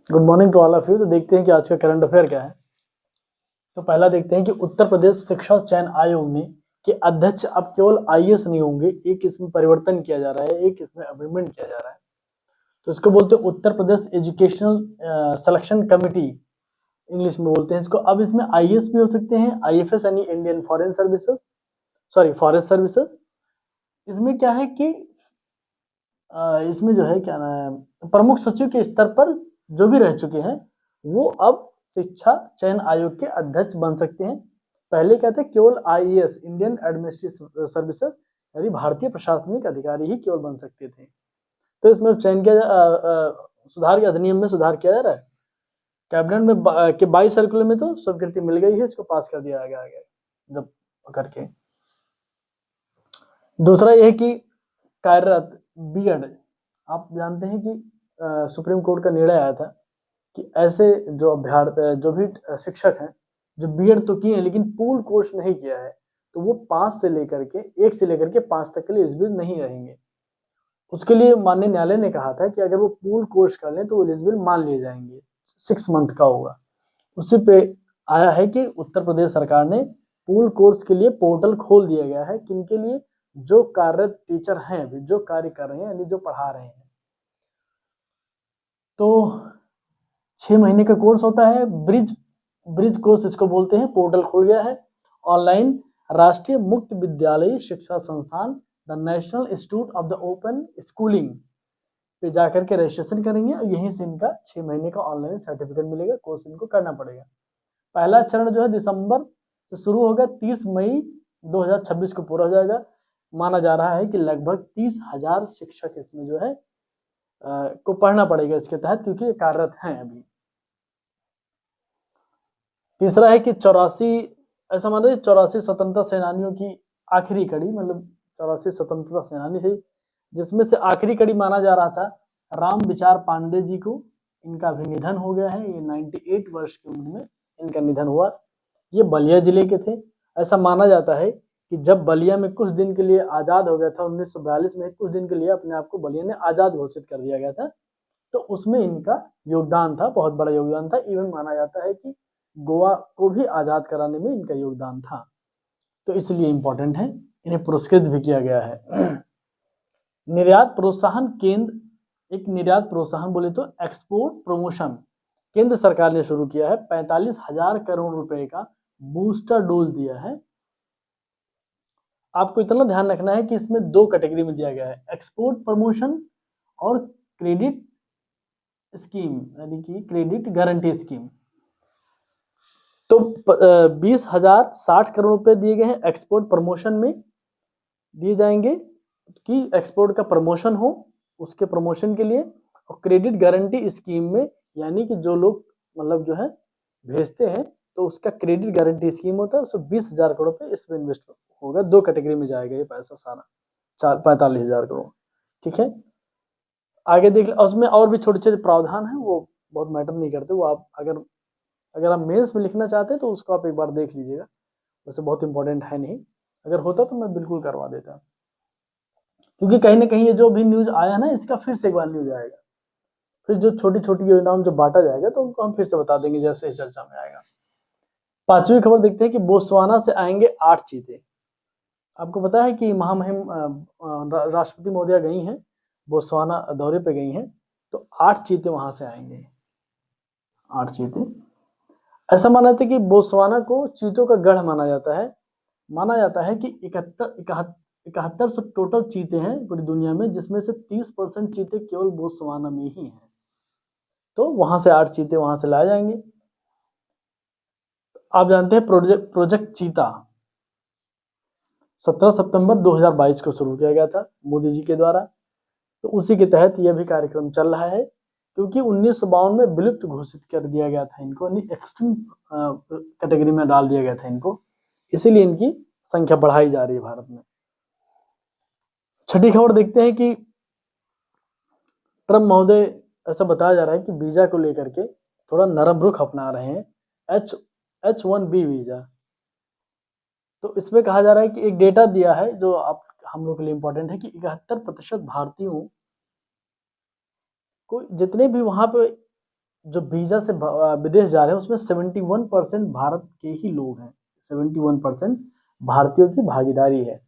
Good morning to all of you. तो देखते हैं कि आज का करंट अफेयर क्या है। तो पहला देखते हैं कि उत्तर प्रदेश शिक्षा चयन आयोग ने के अध्यक्ष अब केवल आईएएस नहीं होंगे, एक इसमें परिवर्तन किया जा रहा है, एक इसमें अमेंडमेंट किया जा रहा है। तो इसको बोलते हैं Uttar Pradesh educational selection committee, English में बोलते हैं इसको। अब इसमें आईएएस भी हो सकते हैं, आईएफएस यानी Indian foreign services, sorry forest services. इसमें क्या है कि इसमें जो है क्या नाम है, प्रमुख सचिव के स्तर पर जो भी रह चुके हैं वो अब शिक्षा चयन आयोग के अध्यक्ष बन सकते हैं। पहले क्या था, केवल आईएएस इंडियन एडमिनिस्ट्रेटिव सर्विसेज यानी भारतीय प्रशासनिक अधिकारी ही केवल बन सकते थे। तो इसमें चयन किया सुधार के अधिनियम में सुधार किया जा रहा है। कैबिनेट में के 22 सर्कुलर में तो स्वीकृति मिल गई है, इसको पास कर दिया गया जब करके। दूसरा यह है कि कार्यरत बीएड, आप जानते हैं कि सुप्रीम कोर्ट का निर्णय आया था कि ऐसे जो अभ्यर्थी जो भी शिक्षक हैं जो बीएड तो किए हैं लेकिन पूर्ण कोर्स नहीं किया है, तो वो 1 से लेकर के 5 तक के लिए एलिजिबल नहीं रहेंगे। उसके लिए माननीय न्यायालय ने कहा था कि अगर वो पूर्ण कोर्स कर लें तो वो एलिजिबल मान लिए जाएंगे, 6 मंथ का होगा। उसी पे आया है कि उत्तर प्रदेश सरकार ने पूर्ण कोर्स के लिए पोर्टल खोल दिया गया है, किनके लिए, जो कार्यरत टीचर हैं अभी जो कार्य कर रहे हैं यानी जो पढ़ा रहे हैं। तो 6 महीने का कोर्स होता है, ब्रिज कोर्स इसको बोलते हैं। पोर्टल खुल गया है ऑनलाइन, राष्ट्रीय मुक्त विद्यालयी शिक्षा संस्थान the national institute of the open schooling पे जाकर के रजिस्ट्रेशन करेंगे और यहीं से इनका 6 महीने का ऑनलाइन सर्टिफिकेट मिलेगा। कोर्स इनको करना पड़ेगा। पहला चरण जो है दिसंबर से शुरू होगा, 30 मई 2026 को पूरा हो जाएगा। माना जा रहा है कि लगभग 30,000 शिक्षक इसमें जो है को पढ़ना पड़ेगा इसके तहत, क्योंकि ये कार्यरत हैं अभी। तीसरा है कि 84 ऐसा मान लीजिए 84 स्वतंत्रता सेनानियों की आखिरी कड़ी, मतलब 84 स्वतंत्रता सेनानी थे जिसमें से आखिरी कड़ी माना जा रहा था राम विचार पांडे जी को। इनका भी निधन हो गया है, ये 98 वर्ष की उम्र में इनका निधन हुआ। ये बलिया जिले के थे। ऐसा माना जाता है कि जब बलिया में कुछ दिन के लिए आज़ाद हो गया था 1942 में, कुछ दिन के लिए अपने आप को बलिया ने आज़ाद घोषित कर दिया गया था, तो उसमें इनका योगदान था, बहुत बड़ा योगदान था। इवन माना जाता है कि गोवा को भी आज़ाद कराने में इनका योगदान था, तो इसलिए इम्पोर्टेंट है। इन्हें पुरस्कृत भी किया गया है। निर्यात प्रोत्साहन केंद्र, एक निर्यात प्रोत्साहन बोले तो एक्सपोर्ट प्रमोशन केंद्र सरकार ने शुरू किया है। 45,000 करोड़ रुपए का बूस्टर डोज दिया है। आपको इतना ध्यान रखना है कि इसमें 2 कैटेगरी में दिया गया है, एक्सपोर्ट प्रमोशन और क्रेडिट स्कीम यानी कि क्रेडिट गारंटी स्कीम। तो 20,060 करोड़ रुपए दिए गए हैं एक्सपोर्ट प्रमोशन में, दिए जाएंगे कि एक्सपोर्ट का प्रमोशन हो, उसके प्रमोशन के लिए। और क्रेडिट गारंटी स्कीम में यानी कि जो लोग मतलब जो है भेजते हैं तो उसका क्रेडिट गारंटी स्कीम होता है, उसमें 20,000 करोड़ रुपए इसमें इन्वेस्ट होगा। 2 कैटेगरी में जाएगा ये पैसा सारा, 45,000 करोड़। ठीक है, आगे देख, उसमें और भी छोटे छोटे प्रावधान हैं, वो बहुत मैटर नहीं करते। वो आप अगर आप मेंस में लिखना चाहते हैं तो उसको आप एक बार देख लीजिएगा, वैसे बहुत इंपॉर्टेंट है नहीं। अगर होता तो मैं बिल्कुल करवा देता, क्योंकि कहीं ना कहीं ये जो भी न्यूज आया ना इसका फिर से एक बार न्यूज आएगा, फिर जो छोटी छोटी योजनाओं में जो बांटा जाएगा तो उनको हम फिर से बता देंगे जैसे इस चर्चा में आएगा। 5वीं खबर देखते हैं कि बोत्सवाना से आएंगे 8 चीते। आपको पता है कि महामहिम राष्ट्रपति महोदया गई हैं बोत्सवाना, दौरे पे गई हैं, तो 8 चीते वहां से आएंगे, 8 चीते। ऐसा माना जाता है कि बोत्सवाना को चीतों का गढ़ माना जाता है। माना जाता है कि 7100 टोटल चीते हैं पूरी दुनिया में, जिसमें से 30% चीते केवल बोत्सवाना में ही हैं। तो वहां से 8 चीते वहां से लाए जाएंगे। आप जानते हैं प्रोजेक्ट चीता 17 सितंबर 2022 को शुरू किया गया था मोदी जी के द्वारा। तो उसी के तहत यह भी कार्यक्रम चल रहा है, क्योंकि 1952 में विलुप्त घोषित कर दिया गया था इनको, एक्सट्रीम कैटेगरी में डाल दिया गया था इनको, इसीलिए इनकी संख्या बढ़ाई जा रही है भारत में। 6ठी खबर देखते हैं कि ट्रम्प महोदय, ऐसा बताया जा रहा है कि वीजा को लेकर के थोड़ा नरम रुख अपना रहे हैं, H1B वीजा। तो इसमें कहा जा रहा है कि एक डेटा दिया है जो आप हम लोग के लिए इंपॉर्टेंट है कि 71% भारतीयों को, जितने भी वहां पे जो वीजा से विदेश जा रहे हैं उसमें 71% भारत के ही लोग हैं। 71% भारतीयों की भागीदारी है।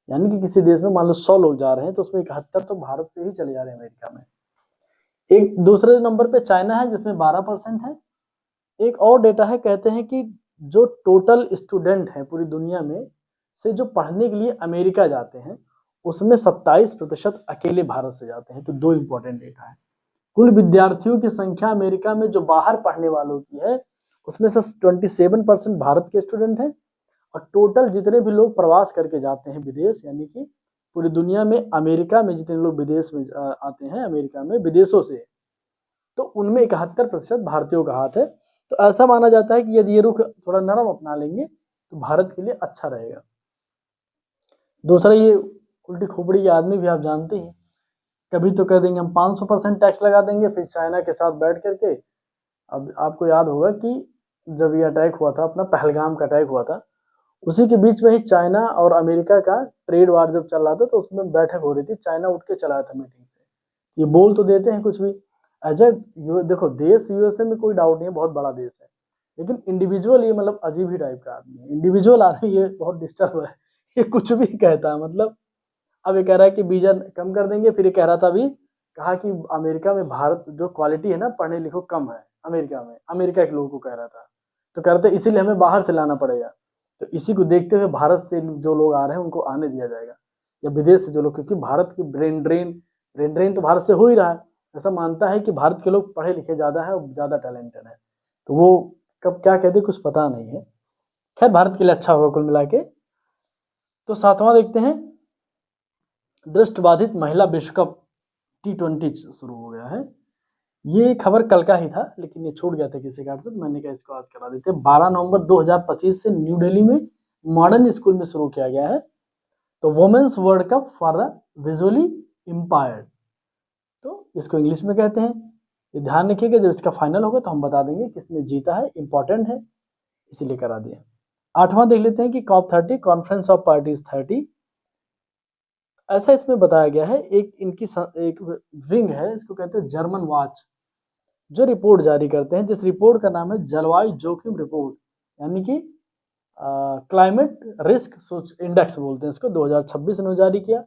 यानी कि किसी देश में मान लो 100 लोग जा रहे हैं तो उसमें 71 तो भारत से ही चले जा रहे हैं अमेरिका में। एक दूसरे नंबर पे चाइना है जिसमें 12% है। एक और डेटा है, कहते हैं कि जो टोटल स्टूडेंट हैं पूरी दुनिया में से जो पढ़ने के लिए अमेरिका जाते हैं उसमें 27% अकेले भारत से जाते हैं। तो दो इंपॉर्टेंट डेटा है। कुल विद्यार्थियों की संख्या अमेरिका में जो बाहर पढ़ने वालों की है उसमें से 27% भारत के स्टूडेंट हैं, और टोटल जितने भी लोग प्रवास करके जाते हैं विदेश, यानी कि पूरी दुनिया में अमेरिका में जितने लोग विदेश में आते हैं अमेरिका में विदेशों से, तो उनमें 71% भारतीयों का हाथ है। तो ऐसा माना जाता है कि यदि ये रुख थोड़ा नरम अपना लेंगे तो भारत के लिए अच्छा रहेगा। दूसरा, ये उल्टी खोपड़ी के आदमी भी आप जानते हैं, कभी तो कह देंगे हम 500% टैक्स लगा देंगे, फिर चाइना के साथ बैठ करके। अब आपको याद होगा कि जब ये अटैक हुआ था, अपना पहलगाम का अटैक हुआ था, उसी के बीच में ही चाइना और अमेरिका का ट्रेड वार जब चल रहा था तो उसमें बैठक हो रही थी। चाइना उठ के चला था मीटिंग से। ये बोल तो देते हैं कुछ भी, देखो देश यूएसए में कोई डाउट नहीं है, बहुत बड़ा देश है, लेकिन इंडिविजुअल ये मतलब अजीब ही टाइप का आदमी है। इंडिविजुअल आदमी ये बहुत डिस्टर्ब है, ये कुछ भी कहता है। मतलब अब ये कह रहा है कि वीजा कम कर देंगे, फिर ये कह रहा था अभी, कहा कि अमेरिका में भारत जो क्वालिटी है ना पढ़ने लिखो कम है अमेरिका में, अमेरिका के लोगों को कह रहा था। तो कह रहे थे इसीलिए हमें बाहर से लाना पड़ेगा। तो इसी को देखते हुए भारत से जो लोग आ रहे हैं उनको आने दिया जाएगा, या विदेश से जो लोग, क्योंकि भारत की ब्रेन ड्रेन तो भारत से हो ही रहा है। ऐसा मानता है कि भारत के लोग पढ़े लिखे ज़्यादा है और ज़्यादा टैलेंटेड है। तो वो कब क्या कहते कुछ पता नहीं है। खैर भारत के लिए अच्छा होगा कुल मिला के। तो 7वां देखते हैं, दृष्टिबाधित महिला विश्व कप T20 शुरू हो गया है। ये खबर कल का ही था लेकिन ये छूट गया था किसी कारण से, तो मैंने कहा इसको आज करा देते हैं। 12 नवंबर 2025 से न्यू दिल्ली में मॉडर्न स्कूल में शुरू किया गया है। तो women's world cup for the visually impaired, तो इसको इंग्लिश में कहते हैं। ये ध्यान रखिएगा, जब इसका फाइनल होगा तो हम बता देंगे किसने जीता है, इंपॉर्टेंट है इसीलिए करा दिया। 8वां देख लेते हैं कि COP30 कॉन्फ्रेंस ऑफ पार्टीज 30। ऐसा इसमें बताया गया है, एक इनकी एक विंग है, इसको कहते हैं जर्मन वॉच, जो रिपोर्ट जारी करते हैं, जिस रिपोर्ट का नाम है जलवायु जोखिम रिपोर्ट, यानी कि क्लाइमेट रिस्क इंडेक्स बोलते हैं इसको। 2026 में जारी किया।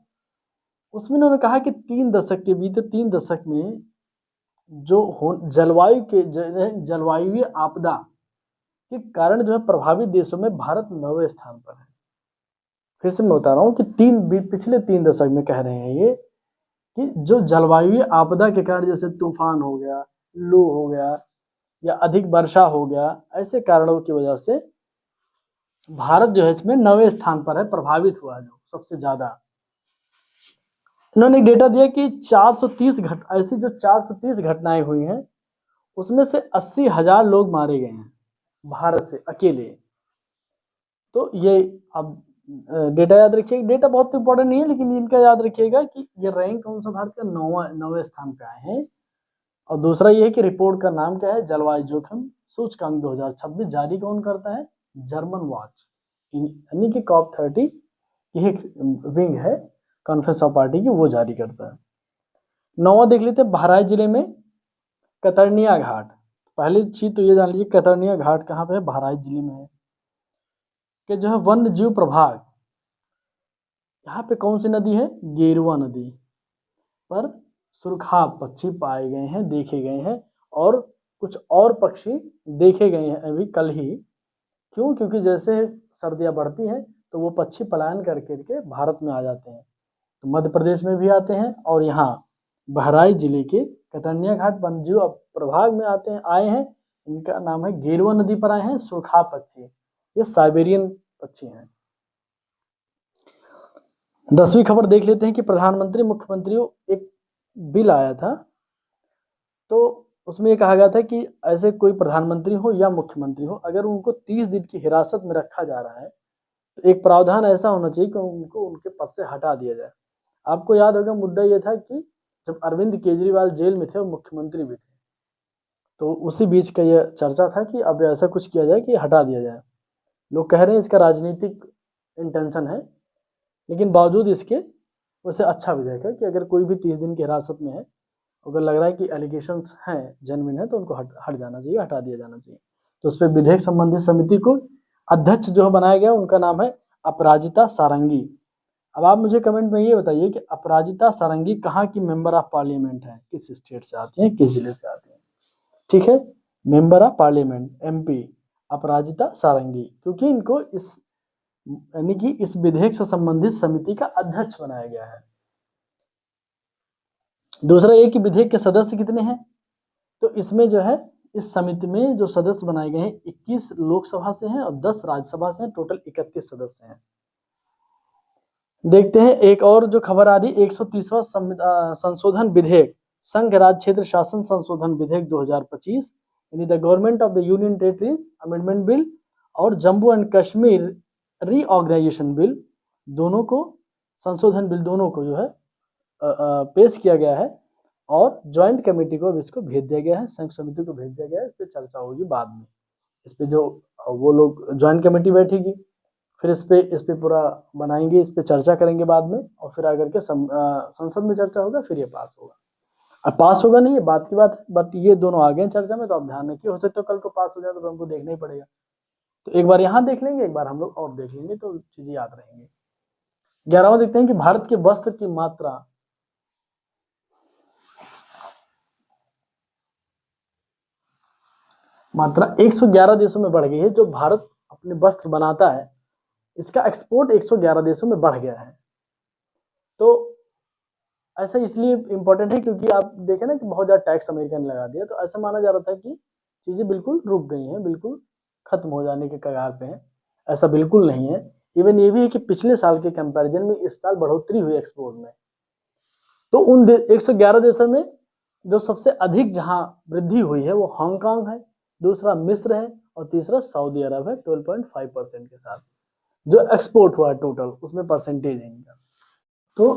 उसमें उन्होंने कहा कि 3 दशक के बीते 3 दशक में जो जलवायु आपदा के कारण जो है प्रभावित देशों में भारत 9वें स्थान पर है। फिर से मैं बता रहा हूँ कि पिछले 3 दशक में कह रहे हैं ये कि जो जलवायु आपदा के कारण, जैसे तूफान हो गया, लू हो गया, या अधिक वर्षा हो गया, ऐसे कारणों की वजह से भारत जो है इसमें 9वें स्थान पर है, प्रभावित हुआ जो सबसे ज्यादा। इन्होंने डेटा दिया कि 430 घटनाएं हुई हैं, उसमें से 80,000 लोग मारे गए हैं भारत से अकेले। तो ये अब डेटा याद रखिएगा, डेटा बहुत इंपॉर्टेंट नहीं है लेकिन इनका याद रखिएगा कि ये रैंक कौन सा भारत का 9वें स्थान पे आए हैं। और दूसरा ये है कि रिपोर्ट का नाम क्या है, जलवायु जोखिम सूचकांक 2026, जारी कौन करता है, जर्मन वॉच, यानी कि COP30 ये एक विंग है कॉन्फ्रेंस ऑफ पार्टी की, वो जारी करता है। 9वां देख लेते हैं, बहराइच जिले में कतरनिया घाट। पहली चीज तो ये जान लीजिए कतरनिया घाट कहाँ पे है, बहराइच जिले में है। कि जो है वन्य जीव प्रभाग, यहाँ पे कौन सी नदी है, गेरुआ नदी पर सुरखा पक्षी पाए गए हैं, देखे गए हैं, और कुछ और पक्षी देखे गए हैं अभी कल ही। क्यों, क्योंकि जैसे सर्दियाँ बढ़ती हैं तो वो पक्षी पलायन करके भारत में आ जाते हैं। तो मध्य प्रदेश में भी आते हैं और यहाँ बहराइच जिले के कतरनिया घाट वन्यजीव प्रभाग में आए हैं। इनका नाम है, गेरुआ नदी पर आए हैं सुरखा पक्षी, ये साइबेरियन पक्षी हैं। 10वीं खबर देख लेते हैं कि प्रधानमंत्री मुख्यमंत्रियों एक बिल आया था, तो उसमें ये कहा गया था कि ऐसे कोई प्रधानमंत्री हो या मुख्यमंत्री हो, अगर उनको 30 दिन की हिरासत में रखा जा रहा है तो एक प्रावधान ऐसा होना चाहिए कि उनको उनके पद से हटा दिया जाए। आपको याद होगा मुद्दा ये था कि जब अरविंद केजरीवाल जेल में थे और मुख्यमंत्री भी थे, तो उसी बीच का यह चर्चा था कि अब ऐसा कुछ किया जाए कि हटा दिया जाए। लोग कह रहे हैं इसका राजनीतिक इंटेंशन है, लेकिन बावजूद इसके वैसे अच्छा विधेयक है कि अगर कोई भी 30 दिन की हिरासत में है अगर लग रहा है कि एलिगेशंस हैं, जेन्युइन है, तो उनको हट जाना चाहिए, हटा दिया जाना चाहिए। तो उस पर विधेयक संबंधी समिति को अध्यक्ष जो बनाया गया उनका नाम है अपराजिता सारंगी। अब आप मुझे कमेंट में ये बताइए कि अपराजिता सारंगी कहाँ की मेंबर ऑफ पार्लियामेंट है, किस स्टेट से आती है, किस जिले से आती है। ठीक है, मेंबर ऑफ पार्लियामेंट एमपी अपराजिता सारंगी, क्योंकि इनको इस यानी कि इस विधेयक से संबंधित समिति का अध्यक्ष बनाया गया है। दूसरा ये कि विधेयक के सदस्य कितने हैं, तो इसमें जो है इस समिति में जो सदस्य बनाए गए हैं 21 लोकसभा से हैं और 10 राज्यसभा से हैं, टोटल 31 सदस्य हैं। देखते हैं एक और जो खबर आ रही, 130वां संशोधन विधेयक, संघ राज्य क्षेत्र शासन संशोधन विधेयक 2025 यानी the government of the union territories amendment bill और Jammu and Kashmir reorganisation bill, दोनों को संशोधन बिल दोनों को जो है पेश किया गया है और ज्वाइंट कमेटी को इसको भेज दिया गया है, संयुक्त समिति को भेज दिया गया है। इस पर चर्चा होगी बाद में, इस पे जो वो लोग ज्वाइंट कमेटी बैठेगी, फिर इस पे पूरा बनाएंगे, इस पे चर्चा करेंगे बाद में, और फिर आकर के संसद में चर्चा होगा, फिर ये पास होगा। अब पास होगा नहीं, ये बात की बात है, बट ये दोनों आ गए चर्चा में, तो आप ध्यान रखिए, हो सकता है कल को पास हो जाए तो हमको देखना ही पड़ेगा। तो एक बार यहाँ देख लेंगे, एक बार हम लोग और देख लेंगे, तो चीजें याद रहेंगी। 11वां देखते हैं कि भारत के वस्त्र की मात्रा मात्रा 111 देशों में बढ़ गई है। जो भारत अपने वस्त्र बनाता है, इसका एक्सपोर्ट 111 देशों में बढ़ गया है। तो ऐसा इसलिए इम्पोर्टेंट है क्योंकि आप देखें ना कि बहुत ज़्यादा टैक्स अमेरिका ने लगा दिया, तो ऐसा माना जा रहा था कि चीज़ें बिल्कुल रुक गई हैं, बिल्कुल खत्म हो जाने के कगार पे हैं। ऐसा बिल्कुल नहीं है। इवन ये भी है कि पिछले साल के कंपैरिजन में इस साल बढ़ोतरी हुई एक्सपोर्ट में। तो उन 111 देशों में जो सबसे अधिक जहां वृद्धि हुई है वो हांगकांग है, दूसरा मिस्र है और तीसरा सऊदी अरब है 12.5% के साथ जो एक्सपोर्ट हुआ है टोटल, उसमें परसेंटेज है इनका। तो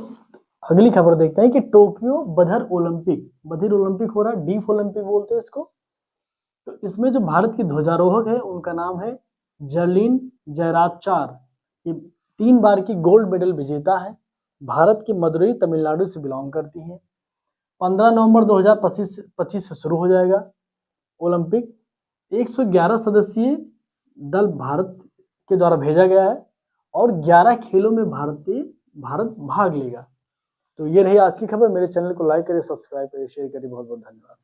अगली खबर देखते हैं कि टोक्यो बधिर ओलंपिक हो रहा है, डीफ ओलंपिक बोलते हैं इसको। तो इसमें जो भारत की ध्वजारोहक है उनका नाम है जर्लिन जयराचार। ये 3 बार की गोल्ड मेडल विजेता है, भारत की मदुरई तमिलनाडु से बिलोंग करती है। 15 नवंबर 2025 से शुरू हो जाएगा ओलंपिक। 111 सदस्यीय दल भारत के द्वारा भेजा गया है और 11 खेलों में भारत भाग लेगा। तो ये रही आज की खबर। मेरे चैनल को लाइक करिए, सब्सक्राइब करिए, शेयर करिए। बहुत बहुत धन्यवाद।